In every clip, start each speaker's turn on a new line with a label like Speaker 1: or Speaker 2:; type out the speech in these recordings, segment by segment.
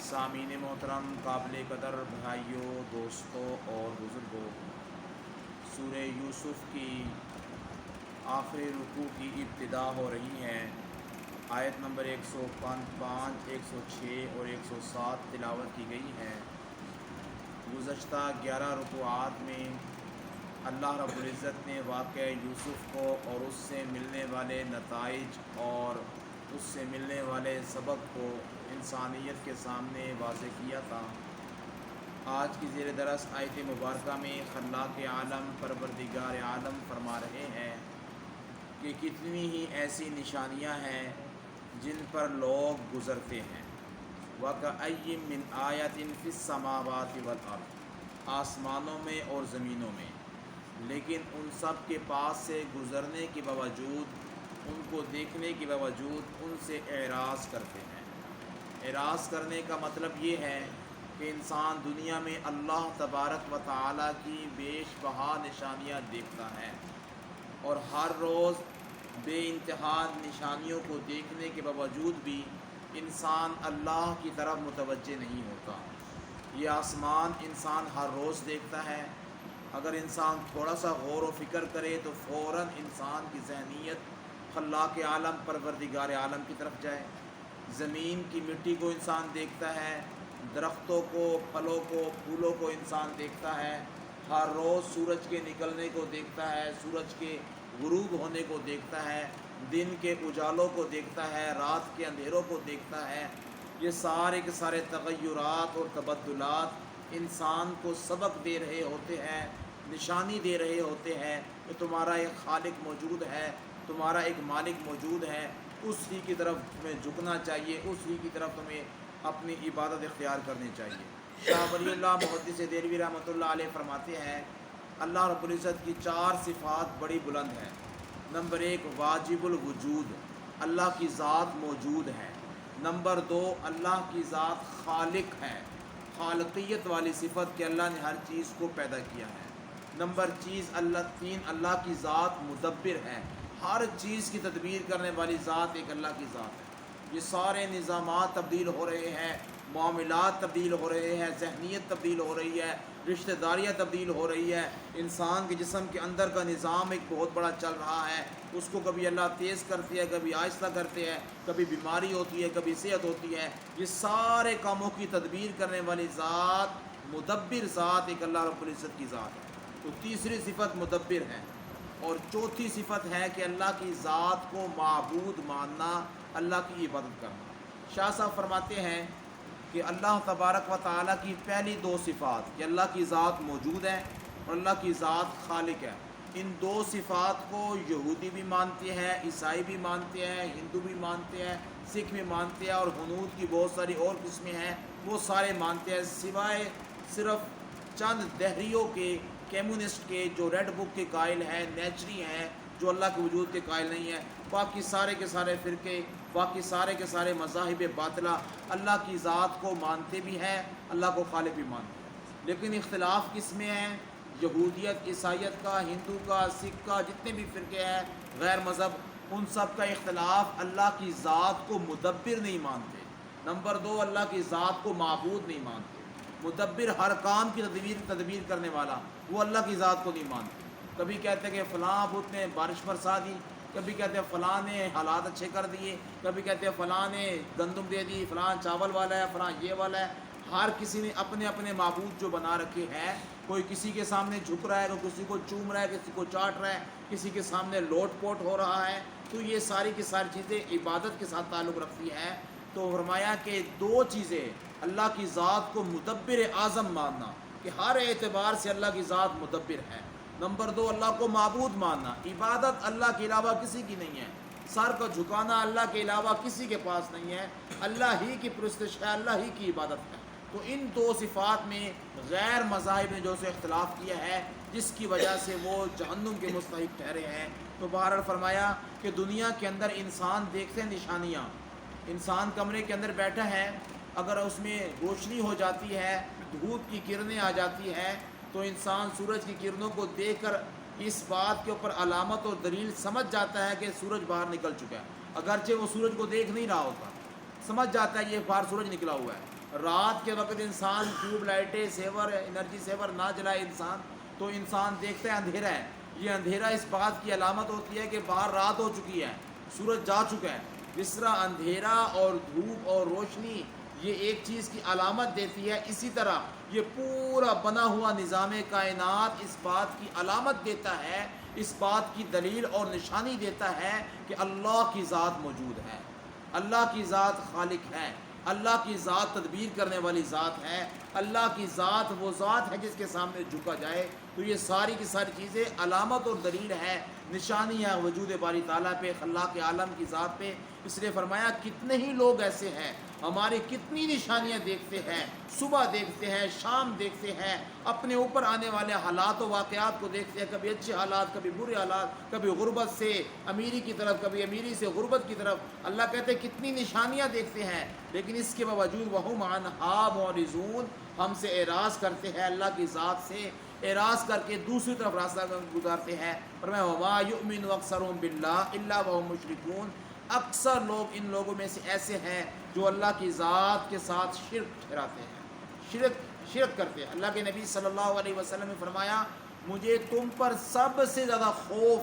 Speaker 1: سامعین محترم، قابل قدر بھائیوں، دوستوں اور بزرگوں، سورہ یوسف کی آخری رکوع کی ابتدا ہو رہی ہے۔ آیت نمبر 105، 106 اور 107 تلاوت کی گئی ہے۔ گزشتہ 11 رکوعات میں اللہ رب العزت نے واقعہ یوسف کو اور اس سے ملنے والے نتائج اور اس سے ملنے والے سبق کو انسانیت کے سامنے واضح کیا تھا۔ آج کی زیر درس آیت مبارکہ میں خلاق عالم پروردگار عالم فرما رہے ہیں کہ کتنی ہی ایسی نشانیاں ہیں جن پر لوگ گزرتے ہیں۔ وَكَأَيٍّ مِّنْ آیَةٍ فِي السَّمَاوَاتِ وَالْأَرْضِ، آسمانوں میں اور زمینوں میں، لیکن ان سب کے پاس سے گزرنے کے باوجود، ان کو دیکھنے کے باوجود ان سے اعراض کرتے ہیں۔ اعراض کرنے کا مطلب یہ ہے کہ انسان دنیا میں اللہ تبارک و تعالیٰ کی بیش بہا نشانیاں دیکھتا ہے، اور ہر روز بے انتہا نشانیوں کو دیکھنے کے باوجود بھی انسان اللہ کی طرف متوجہ نہیں ہوتا۔ یہ آسمان انسان ہر روز دیکھتا ہے، اگر انسان تھوڑا سا غور و فکر کرے تو فوراً انسان کی ذہنیت خلاق عالم پروردگار عالم کی طرف جائے۔ زمین کی مٹی کو انسان دیکھتا ہے، درختوں کو، پھلوں کو، پھولوں کو انسان دیکھتا ہے، ہر روز سورج کے نکلنے کو دیکھتا ہے، سورج کے غروب ہونے کو دیکھتا ہے، دن کے اجالوں کو دیکھتا ہے، رات کے اندھیروں کو دیکھتا ہے۔ یہ سارے کے سارے تغیرات اور تبدلات انسان کو سبق دے رہے ہوتے ہیں، نشانی دے رہے ہوتے ہیں کہ تمہارا ایک خالق موجود ہے، تمہارا ایک مالک موجود ہے، اس ہی کی طرف تمہیں جھکنا چاہیے، اس ہی کی طرف تمہیں اپنی عبادت اختیار کرنی چاہیے۔ شاہ ولی اللہ محدث دہلوی رحمۃ اللہ علیہ فرماتے ہیں اللہ رب العزت کی 4 صفات بڑی بلند ہیں۔ نمبر 1 واجب الوجود، اللہ کی ذات موجود ہے۔ نمبر 2 اللہ کی ذات خالق ہے، خالقیت والی صفت کہ اللہ نے ہر چیز کو پیدا کیا ہے۔ نمبر 3 اللہ کی ذات مدبر ہے، ہر چیز کی تدبیر کرنے والی ذات ایک اللہ کی ذات ہے۔ یہ سارے نظامات تبدیل ہو رہے ہیں، معاملات تبدیل ہو رہے ہیں، ذہنیت تبدیل ہو رہی ہے، رشتہ داریاں تبدیل ہو رہی ہے، انسان کے جسم کے اندر کا نظام ایک بہت بڑا چل رہا ہے، اس کو کبھی اللہ تیز کرتی ہے، کبھی آہستہ کرتے ہیں، کبھی بیماری ہوتی ہے، کبھی صحت ہوتی ہے۔ یہ سارے کاموں کی تدبیر کرنے والی ذات، مدبر ذات ایک اللہ رب العزت کی ذات ہے۔ تو تیسری صفت مدبر ہے، اور چوتھی صفت ہے کہ اللہ کی ذات کو معبود ماننا، اللہ کی عبادت کرنا۔ شاہ صاحب فرماتے ہیں کہ اللہ تبارک و تعالیٰ کی پہلی 2 صفات کہ اللہ کی ذات موجود ہے اور اللہ کی ذات خالق ہے، ان 2 صفات کو یہودی بھی مانتے ہیں، عیسائی بھی مانتے ہیں، ہندو بھی مانتے ہیں، سکھ بھی مانتے ہیں، اور ہنود کی بہت ساری اور قسمیں ہیں، وہ سارے مانتے ہیں، سوائے صرف چند دہریوں کے، کمیونسٹ کے، جو ریڈ بک کے قائل ہیں، نیچری ہیں، جو اللہ کے وجود کے قائل نہیں ہیں۔ باقی سارے کے سارے فرقے، باقی سارے کے سارے مذاہب باطلہ اللہ کی ذات کو مانتے بھی ہیں، اللہ کو خالق بھی مانتے ہیں، لیکن اختلاف کس میں ہے؟ یہودیت، عیسائیت کا، ہندو کا، سکھ کا، جتنے بھی فرقے ہیں غیر مذہب، ان سب کا اختلاف اللہ کی ذات کو مدبر نہیں مانتے۔ نمبر 2 اللہ کی ذات کو معبود نہیں مانتے۔ مدبر ہر کام کی تدبیر کرنے والا، وہ اللہ کی ذات کو نہیں مانتے۔ کبھی کہتے ہیں کہ فلاں بت نے بارش برسا دی، کبھی کہتے ہیں فلاں نے حالات اچھے کر دیے، کبھی کہتے ہیں فلاں نے گندم دے دی، فلاں چاول والا ہے، فلاں یہ والا ہے۔ ہر کسی نے اپنے اپنے معبود جو بنا رکھے ہیں، کوئی کسی کے سامنے جھک رہا ہے، کوئی کسی کو چوم رہا ہے، کسی کو چاٹ رہا ہے، کسی کے سامنے لوٹ پوٹ ہو رہا ہے۔ تو یہ ساری کی ساری چیزیں عبادت کے ساتھ تعلق رکھتی ہیں۔ تو فرمایا کہ 2 چیزیں، اللہ کی ذات کو مدبر اعظم ماننا کہ ہر اعتبار سے اللہ کی ذات مدبر ہے۔ نمبر 2 اللہ کو معبود ماننا، عبادت اللہ کے علاوہ کسی کی نہیں ہے، سر کا جھکانا اللہ کے علاوہ کسی کے پاس نہیں ہے، اللہ ہی کی پرستش ہے، اللہ ہی کی عبادت ہے۔ تو ان 2 صفات میں غیر مذاہب نے جو سے اختلاف کیا ہے، جس کی وجہ سے وہ جہنم کے مستحق ٹھہرے ہیں۔ تو بہرحال فرمایا کہ دنیا کے اندر انسان دیکھتے ہیں نشانیاں، انسان کمرے کے اندر بیٹھا ہے، اگر اس میں روشنی ہو جاتی ہے، دھوپ کی کرنیں آ جاتی ہیں، تو انسان سورج کی کرنوں کو دیکھ کر اس بات کے اوپر علامت اور دلیل سمجھ جاتا ہے کہ سورج باہر نکل چکا ہے، اگرچہ وہ سورج کو دیکھ نہیں رہا ہوتا، سمجھ جاتا ہے یہ باہر سورج نکلا ہوا ہے۔ رات کے وقت انسان ٹیوب لائٹیں سیور انرجی سیور نہ جلائے انسان تو انسان دیکھتا ہے اندھیرا ہے. یہ اندھیرا اس بات کی علامت ہوتی ہے کہ باہر رات ہو چکی ہے, سورج جا چکا ہے. جس طرح اندھیرا اور دھوپ اور روشنی یہ ایک چیز کی علامت دیتی ہے, اسی طرح یہ پورا بنا ہوا نظام کائنات اس بات کی علامت دیتا ہے, اس بات کی دلیل اور نشانی دیتا ہے کہ اللہ کی ذات موجود ہے, اللہ کی ذات خالق ہے, اللہ کی ذات تدبیر کرنے والی ذات ہے, اللہ کی ذات وہ ذات ہے جس کے سامنے جھکا جائے. تو یہ ساری کی ساری چیزیں علامت اور دلیل ہے, نشانی ہے وجود باری تعالیٰ پہ, خلاق عالم کی ذات پہ. اس لیے فرمایا کتنے ہی لوگ ایسے ہیں ہماری کتنی نشانیاں دیکھتے ہیں, صبح دیکھتے ہیں, شام دیکھتے ہیں, اپنے اوپر آنے والے حالات و واقعات کو دیکھتے ہیں, کبھی اچھے حالات کبھی برے حالات, کبھی غربت سے امیری کی طرف کبھی امیری سے غربت کی طرف. اللہ کہتے ہیں کتنی نشانیاں دیکھتے ہیں, لیکن اس کے باوجود وہم عنہا معرضون, ہم سے اعراض کرتے ہیں, اللہ کی ذات سے اعراض کر کے دوسری طرف راستہ گزارتے ہیں. فرمایا وما یؤمن اکثرهم باللہ الا وهم مشرکون, اکثر لوگ ان لوگوں میں سے ایسے ہیں جو اللہ کی ذات کے ساتھ شرک ٹھہراتے ہیں, شرک کرتے ہیں. اللہ کے نبی صلی اللہ علیہ وسلم نے فرمایا مجھے تم پر سب سے زیادہ خوف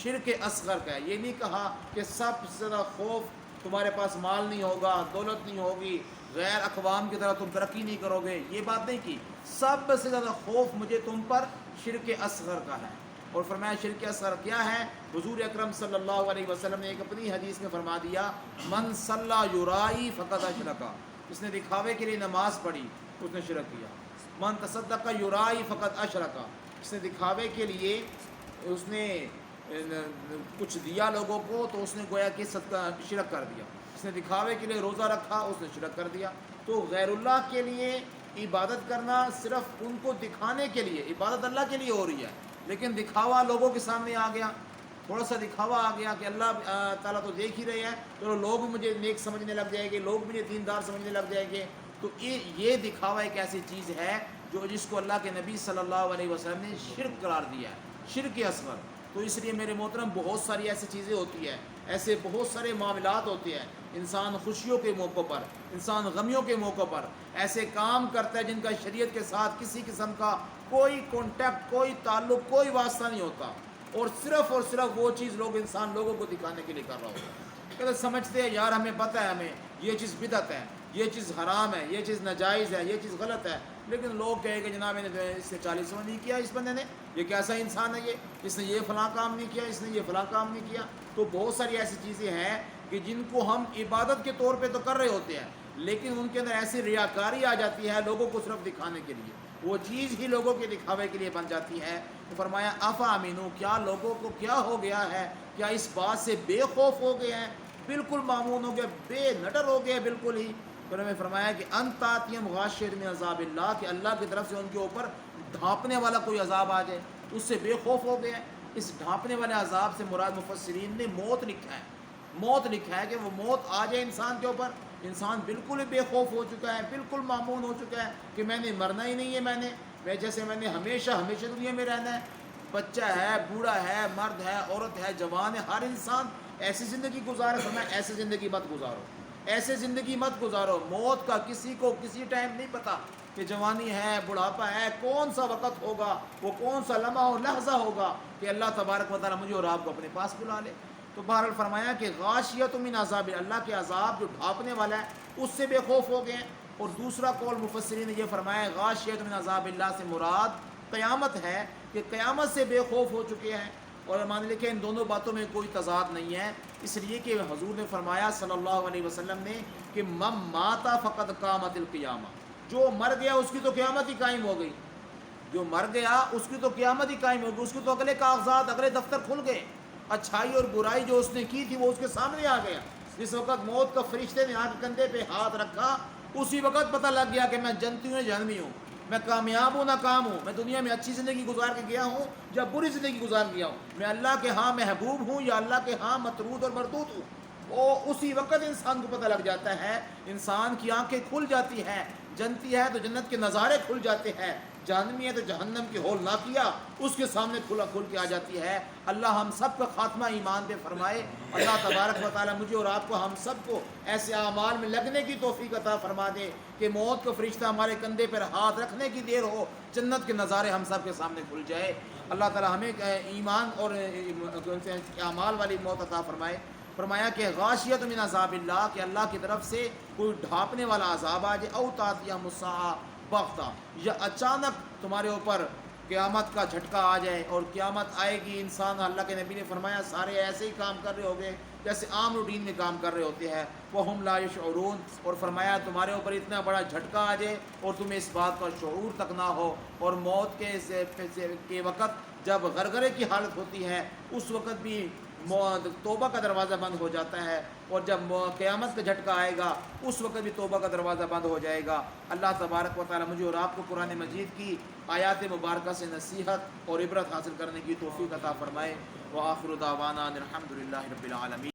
Speaker 1: شرک اصغر کا ہے. یہ نہیں کہا کہ سب سے زیادہ خوف تمہارے پاس مال نہیں ہوگا, دولت نہیں ہوگی, غیر اقوام کی طرح تم ترقی نہیں کرو گے, یہ بات نہیں کی. سب سے زیادہ خوف مجھے تم پر شرک اصغر کا ہے. اور فرمایا شرک اصغر کیا ہے؟ حضور اکرم صلی اللہ علیہ وسلم نے ایک اپنی حدیث میں فرما دیا من صلی یرائی فقد اشرک, جس نے دکھاوے کے لیے نماز پڑھی اس نے شرک کیا. من تصدق یرائی فقد اشرک, جس نے دکھاوے کے لیے اس نے کچھ دیا لوگوں کو تو اس نے گویا کہ صدقہ شرک کر دیا. اس نے دکھاوے کے لیے روزہ رکھا اس نے شرک کر دیا. تو غیر اللہ کے لیے عبادت کرنا صرف ان کو دکھانے کے لیے, عبادت اللہ کے لیے ہو رہی ہے لیکن دکھاوا لوگوں کے سامنے آ گیا, تھوڑا سا دکھاوا آ گیا کہ اللہ تعالیٰ تو دیکھ ہی رہے ہیں, تو لوگ مجھے نیک سمجھنے لگ جائیں گے, لوگ مجھے دیندار سمجھنے لگ جائیں گے. تو یہ دکھاوا ایک ایسی چیز ہے جس کو اللہ کے نبی صلی اللہ علیہ وسلم نے شرک قرار دیا ہے, شرک اصغر. تو اس لیے میرے محترم بہت ساری ایسی چیزیں ہوتی ہیں, ایسے بہت سارے معاملات ہوتے ہیں, انسان خوشیوں کے موقع پر, انسان غمیوں کے موقع پر ایسے کام کرتا ہے جن کا شریعت کے ساتھ کسی قسم کا کوئی کانٹیکٹ, کوئی تعلق, کوئی واسطہ نہیں ہوتا, اور صرف وہ چیز انسان لوگوں کو دکھانے کے لیے کر رہا ہوتا ہے. کہتے سمجھتے ہیں یار ہمیں پتہ ہے, ہمیں یہ چیز بدعت ہے, یہ چیز حرام ہے, یہ چیز ناجائز ہے, یہ چیز غلط ہے, لیکن لوگ کہیں کہ جناب اس نے 40واں نہیں کیا, اس بندے نے, یہ کیسا انسان ہے, اس نے یہ فلاں کام نہیں کیا, اس نے یہ فلاں کام نہیں کیا. تو بہت ساری ایسی چیزیں ہیں کہ جن کو ہم عبادت کے طور پہ تو کر رہے ہوتے ہیں لیکن ان کے اندر ایسی ریاکاری آ جاتی ہے لوگوں کو صرف دکھانے کے لیے, وہ چیز ہی لوگوں کے دکھاوے کے لیے بن جاتی ہے. تو فرمایا افامنو, کیا لوگوں کو کیا ہو گیا ہے, کیا اس بات سے بے خوف ہو گئے ہیں, بالکل معمون ہو گئے, بے نڈر ہو گئے بالکل ہی. پھر ہمیں فرمایا کہ انتاتیم غاشیۃ من عذاب اللہ, کہ اللہ کی طرف سے ان کے اوپر ڈھانپنے والا کوئی عذاب آ جائے, اس سے بے خوف ہو گئے ہیں. اس ڈھانپنے والے عذاب سے مراد مفسرین نے موت لکھا ہے, موت لکھا ہے کہ وہ موت آ جائے انسان کے اوپر, انسان بالکل بے خوف ہو چکا ہے, بالکل معمون ہو چکا ہے کہ میں نے مرنا ہی نہیں ہے, میں نے ہمیشہ دنیا میں رہنا ہے. بچہ ہے, بوڑھا ہے, مرد ہے, عورت ہے, جوان ہے, ہر انسان ایسی زندگی گزارے. فرمایا ایسی زندگی مت گزارو, ایسے زندگی مت گزارو. موت کا کسی کو کسی ٹائم نہیں پتا کہ جوانی ہے, بڑھاپا ہے, کون سا وقت ہوگا, وہ کون سا لمحہ و لحظہ ہوگا کہ اللہ تبارک و تعالیٰ مجھے اور آپ کو اپنے پاس بلا لے. تو بہرحال فرمایا کہ غاشیۃ من عذاب, اللہ کے عذاب جو ڈھانپنے والا ہے اس سے بے خوف ہو گئے ہیں. اور دوسرا قول مفسرین نے یہ فرمایا غاشیۃ من عذاب اللہ سے مراد قیامت ہے, کہ قیامت سے بے خوف ہو چکے ہیں. اور مان لے کہ ان دونوں باتوں میں کوئی تضاد نہیں ہے, اس لیے کہ حضور نے فرمایا صلی اللہ علیہ وسلم نے کہ من مات فقد قامت القیامہ, جو مر گیا اس کی تو قیامت ہی قائم ہو گئی, جو مر گیا اس کی تو قیامت ہی قائم ہو گئی, اس کی تو اگلے کاغذات, اگلے دفتر کھل گئے. اچھائی اور برائی جو اس نے کی تھی وہ اس کے سامنے آ گیا. جس وقت موت کا فرشتے نے آنکھ کندھے پہ ہاتھ رکھا اسی وقت پتہ لگ گیا کہ میں جنتی ہوں یا جہنمی ہوں, میں کامیاب ہوں ناکام ہوں, میں دنیا میں اچھی زندگی گزار کے گیا ہوں یا بری زندگی گزار گیا ہوں, میں اللہ کے ہاں محبوب ہوں یا اللہ کے ہاں مطرود اور مردود ہوں. وہ اسی وقت انسان کو پتہ لگ جاتا ہے, انسان کی آنکھیں کھل جاتی ہیں جنتی ہے تو جنت کے نظارے کھل جاتے ہیں، جہنمی ہے تو جہنم کی ہول ناکیہ اس کے سامنے کھل کے آ جاتی ہے۔ اللہ ہم سب کا خاتمہ ایمان پہ فرمائے۔ اللہ تبارک و تعالی مجھے اور آپ کو، ہم سب کو ایسے اعمال میں لگنے کی توفیق عطا فرما دے کہ موت کا فرشتہ ہمارے کندھے پر ہاتھ رکھنے کی دیر ہو، جنت کے نظارے ہم سب کے سامنے کھل جائے۔ اللہ تعالی ہمیں ایمان اور اعمال والی موت عطا فرمائے۔ فرمایا کہ غاشیت من عذاب اللہ، کہ اللہ کی طرف سے کوئی ڈھانپنے والا عذاب آ جائے، او تاتیہ الساعۃ بغتہ، یا اچانک تمہارے اوپر قیامت کا جھٹکا آ جائے، اور قیامت آئے گی، انسان، اللہ کے نبی نے فرمایا سارے ایسے ہی کام کر رہے ہوگے جیسے عام روٹین میں کام کر رہے ہوتے ہیں، وَهُمْ لَا يَشْعُرُونَ، اور فرمایا تمہارے اوپر اتنا بڑا جھٹکا آ جائے اور تمہیں اس بات کا شعور تک نہ ہو، اور موت کے وقت جب غرغرے کی حالت ہوتی ہے اس وقت بھی توبہ کا دروازہ بند ہو جاتا ہے، اور جب قیامت کا جھٹکا آئے گا اس وقت بھی توبہ کا دروازہ بند ہو جائے گا۔ اللہ تبارک و تعالی مجھے اور آپ کو قرآن مجید کی آیات مبارکہ سے نصیحت اور عبرت حاصل کرنے کی توفیق عطا فرمائے۔ وآخر دعوانا الحمد للہ رب العالمین۔